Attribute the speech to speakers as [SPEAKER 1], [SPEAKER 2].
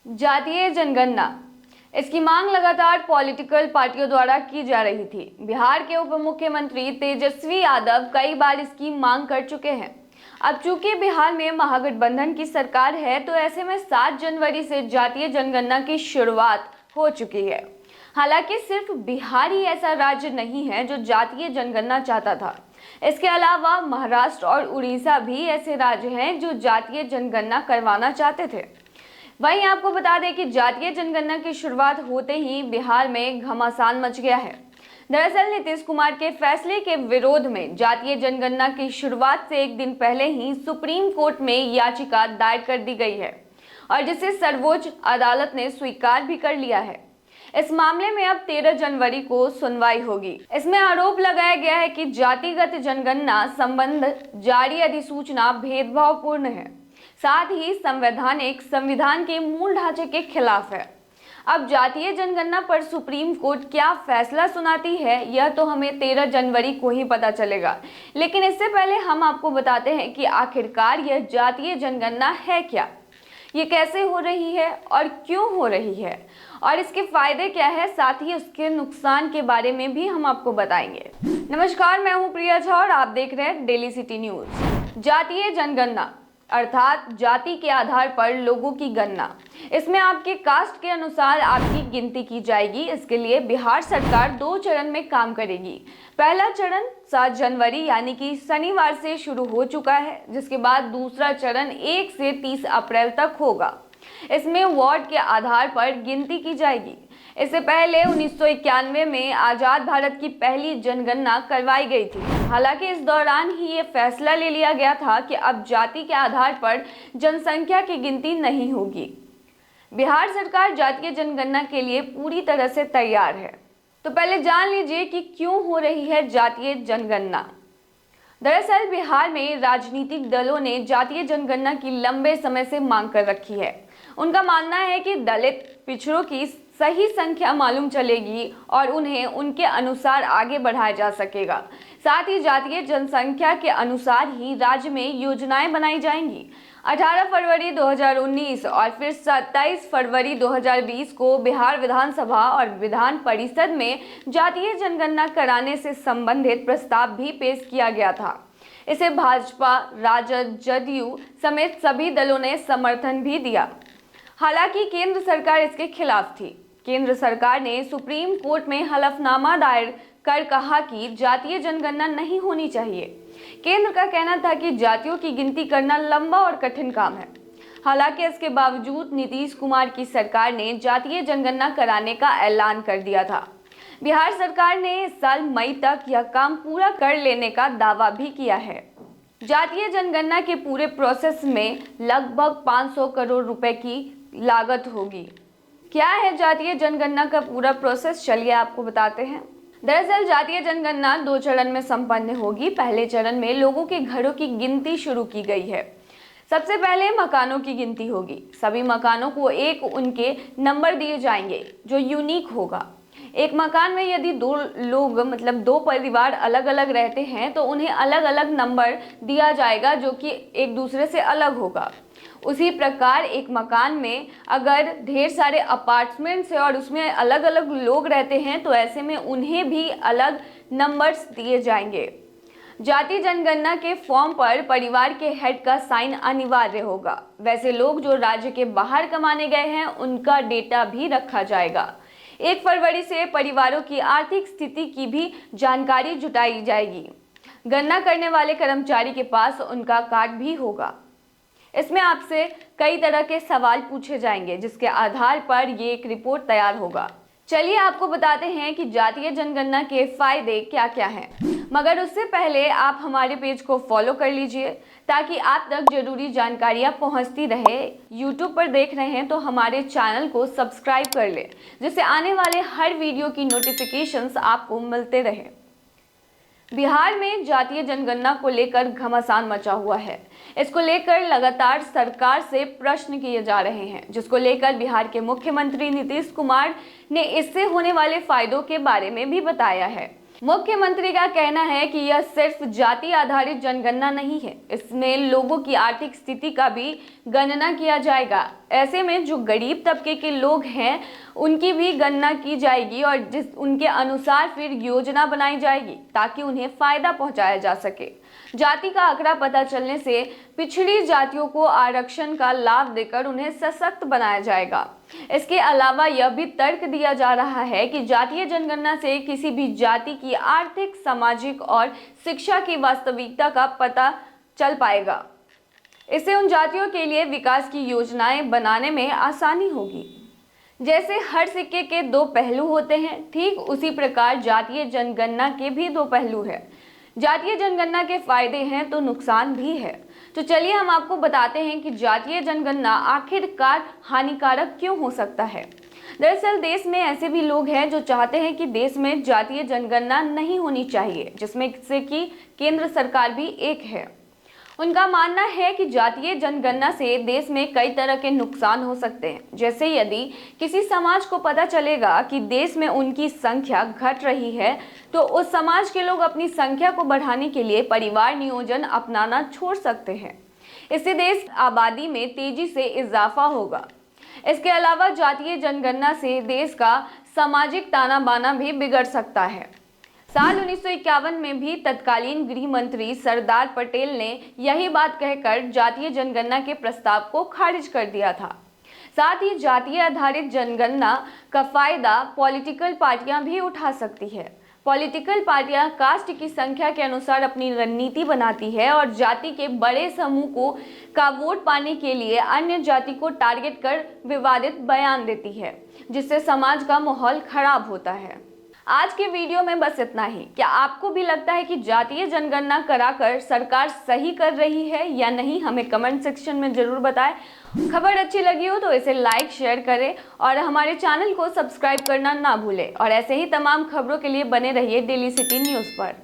[SPEAKER 1] जातीय जनगणना, इसकी मांग लगातार पॉलिटिकल पार्टियों द्वारा की जा रही थी। बिहार के उप मुख्यमंत्री तेजस्वी यादव कई बार इसकी मांग कर चुके हैं। अब चूंकि बिहार में महागठबंधन की सरकार है, तो ऐसे में 7 जनवरी से जातीय जनगणना की शुरुआत हो चुकी है। हालांकि सिर्फ बिहार ही ऐसा राज्य नहीं है जो जातीय जनगणना चाहता था। इसके अलावा महाराष्ट्र और उड़ीसा भी ऐसे राज्य हैं जो जातीय जनगणना करवाना चाहते थे। वहीं आपको बता दें कि जातीय जनगणना की शुरुआत होते ही बिहार में घमासान मच गया है। दरअसल नीतीश कुमार के फैसले के विरोध में जातीय जनगणना की शुरुआत से एक दिन पहले ही सुप्रीम कोर्ट में याचिका दायर कर दी गई है और जिसे सर्वोच्च अदालत ने स्वीकार भी कर लिया है। इस मामले में अब 13 जनवरी को सुनवाई होगी। इसमें आरोप लगाया गया है कि जातिगत जनगणना संबंध जारी अधिसूचना भेदभावपूर्ण है, साथ ही संविधान के मूल ढांचे के खिलाफ है। अब जातीय जनगणना पर सुप्रीम कोर्ट क्या फैसला सुनाती है, यह तो हमें 13 जनवरी को ही पता चलेगा। लेकिन इससे पहले हम आपको बताते हैं कि आखिरकार यह जातीय जनगणना है क्या, ये कैसे हो रही है और क्यों हो रही है, और इसके फायदे क्या है, साथ ही उसके नुकसान के बारे में भी हम आपको बताएंगे। नमस्कार, मैं हूं प्रिया झा और आप देख रहे हैं डेली सिटी न्यूज। जातीय जनगणना अर्थात जाति के आधार पर लोगों की गणना। इसमें आपके कास्ट के अनुसार आपकी गिनती की जाएगी। इसके लिए बिहार सरकार 2 चरण में काम करेगी। पहला चरण 7 जनवरी यानी कि शनिवार से शुरू हो चुका है, जिसके बाद दूसरा चरण 1 से 30 अप्रैल तक होगा। इसमें वार्ड के आधार पर गिनती की जाएगी। इससे पहले 1991 में आजाद भारत की पहली जनगणना करवाई गई थी। हालांकि इस दौरान ही ये फैसला ले लिया गया था कि अब जाति के आधार पर जनसंख्या की गिनती नहीं होगी। बिहार सरकार जातीय जनगणना के लिए पूरी तरह से तैयार है। तो पहले जान लीजिए कि क्यों हो रही है जातीय जनगणना। दरअसल बिहार में राजनीतिक दलों ने जातीय जनगणना की लंबे समय से मांग कर रखी है। उनका मानना है कि दलित पिछड़ों की सही संख्या मालूम चलेगी और उन्हें उनके अनुसार आगे बढ़ाया जा सकेगा। साथ ही जातीय जनसंख्या के अनुसार ही राज्य में योजनाएं बनाई जाएंगी। 18 फरवरी 2019 और फिर 27 फरवरी 2020 को बिहार विधानसभा और विधान परिषद में जातीय जनगणना कराने से संबंधित प्रस्ताव भी पेश किया गया था। इसे भाजपा, राजद, जदयू समेत सभी दलों ने समर्थन भी दिया। हालांकि केंद्र सरकार इसके खिलाफ थी। केंद्र सरकार ने सुप्रीम कोर्ट में हलफनामा दायर कर कहा कि जातीय जनगणना नहीं होनी चाहिए। केंद्र का कहना था कि जातियों की गिनती करना लंबा और कठिन काम है। हालांकि इसके बावजूद नीतीश कुमार की सरकार ने जातीय जनगणना कराने का ऐलान कर दिया था। बिहार सरकार ने इस साल मई तक यह काम पूरा कर लेने का दावा भी किया है। जातीय जनगणना के पूरे प्रोसेस में लगभग 500 करोड़ रुपए की लागत होगी। क्या है जातीय जनगणना का पूरा प्रोसेस, चलिए आपको बताते हैं। दरअसल जातीय जनगणना 2 चरण में संपन्न होगी। पहले चरण में लोगों के घरों की गिनती शुरू की गई है। सबसे पहले मकानों की गिनती होगी। सभी मकानों को एक उनके नंबर दिए जाएंगे जो यूनिक होगा। एक मकान में यदि 2 लोग मतलब 2 परिवार अलग अलग रहते हैं तो उन्हें अलग अलग नंबर दिया जाएगा जो कि एक दूसरे से अलग होगा। उसी प्रकार एक मकान में अगर ढेर सारे अपार्टमेंट्स है और उसमें अलग अलग लोग रहते हैं तो ऐसे में उन्हें भी अलग नंबर्स दिए जाएंगे। जाति जनगणना के फॉर्म पर परिवार के हेड का साइन अनिवार्य होगा। वैसे लोग जो राज्य के बाहर कमाने गए हैं उनका डेटा भी रखा जाएगा। 1 फरवरी से परिवारों की आर्थिक स्थिति की भी जानकारी जुटाई जाएगी। गणना करने वाले कर्मचारी के पास उनका कार्ड भी होगा। इसमें आपसे कई तरह के सवाल पूछे जाएंगे जिसके आधार पर ये एक रिपोर्ट तैयार होगा। चलिए आपको बताते हैं कि जातीय जनगणना के फायदे क्या क्या हैं। मगर उससे पहले आप हमारे पेज को फॉलो कर लीजिए ताकि आप तक जरूरी जानकारियां पहुंचती रहे। यूट्यूब पर देख रहे हैं तो हमारे चैनल को सब्सक्राइब कर ले, जिससे आने वाले हर वीडियो की नोटिफिकेशंस आपको मिलते रहे। बिहार में जातीय जनगणना को लेकर घमासान मचा हुआ है। इसको लेकर लगातार सरकार से प्रश्न किए जा रहे हैं, जिसको लेकर बिहार के मुख्यमंत्री नीतीश कुमार ने इससे होने वाले फायदों के बारे में भी बताया है। मुख्यमंत्री का कहना है कि यह सिर्फ जाति आधारित जनगणना नहीं है, इसमें लोगों की आर्थिक स्थिति का भी गणना किया जाएगा। ऐसे में जो गरीब तबके के लोग हैं उनकी भी गणना की जाएगी और उनके अनुसार फिर योजना बनाई जाएगी ताकि उन्हें फायदा पहुंचाया जा सके। जाति का आंकड़ा पता चलने से पिछड़ी जातियों को आरक्षण का लाभ देकर उन्हें सशक्त बनाया जाएगा। इसके अलावा यह भी तर्क दिया जा रहा है कि जातीय जनगणना से किसी भी जाति की आर्थिक, सामाजिक और शिक्षा की वास्तविकता का पता चल पाएगा। इससे उन जातियों के लिए विकास की योजनाएं बनाने में आसानी होगी। जैसे हर सिक्के के दो पहलू होते हैं, ठीक उसी प्रकार जातीय जनगणना के भी दो पहलू हैं। जातीय जनगणना के फायदे हैं तो नुकसान भी है। तो चलिए हम आपको बताते हैं कि जातीय जनगणना आखिरकार हानिकारक क्यों हो सकता है। दरअसल देश में ऐसे भी लोग हैं जो चाहते हैं कि देश में जातीय जनगणना नहीं होनी चाहिए, जिसमें से कि केंद्र सरकार भी एक है। उनका मानना है कि जातीय जनगणना से देश में कई तरह के नुकसान हो सकते हैं। जैसे यदि किसी समाज को पता चलेगा कि देश में उनकी संख्या घट रही है तो उस समाज के लोग अपनी संख्या को बढ़ाने के लिए परिवार नियोजन अपनाना छोड़ सकते हैं। इससे देश आबादी में तेजी से इजाफा होगा। इसके अलावा जातीय जनगणना से देश का सामाजिक ताना बाना भी बिगड़ सकता है। साल 1951 में भी तत्कालीन गृह मंत्री सरदार पटेल ने यही बात कहकर जातीय जनगणना के प्रस्ताव को खारिज कर दिया था। साथ ही जातीय आधारित जनगणना का फायदा पॉलिटिकल पार्टियां भी उठा सकती है। पॉलिटिकल पार्टियां कास्ट की संख्या के अनुसार अपनी रणनीति बनाती है और जाति के बड़े समूह का वोट पाने के लिए अन्य जाति को टारगेट कर विवादित बयान देती है, जिससे समाज का माहौल खराब होता है। आज के वीडियो में बस इतना ही। क्या आपको भी लगता है कि जातीय जनगणना कराकर सरकार सही कर रही है या नहीं? हमें कमेंट सेक्शन में जरूर बताएं। खबर अच्छी लगी हो तो इसे लाइक शेयर करें और हमारे चैनल को सब्सक्राइब करना ना भूलें। और ऐसे ही तमाम खबरों के लिए बने रहिए डेली सिटी न्यूज़ पर।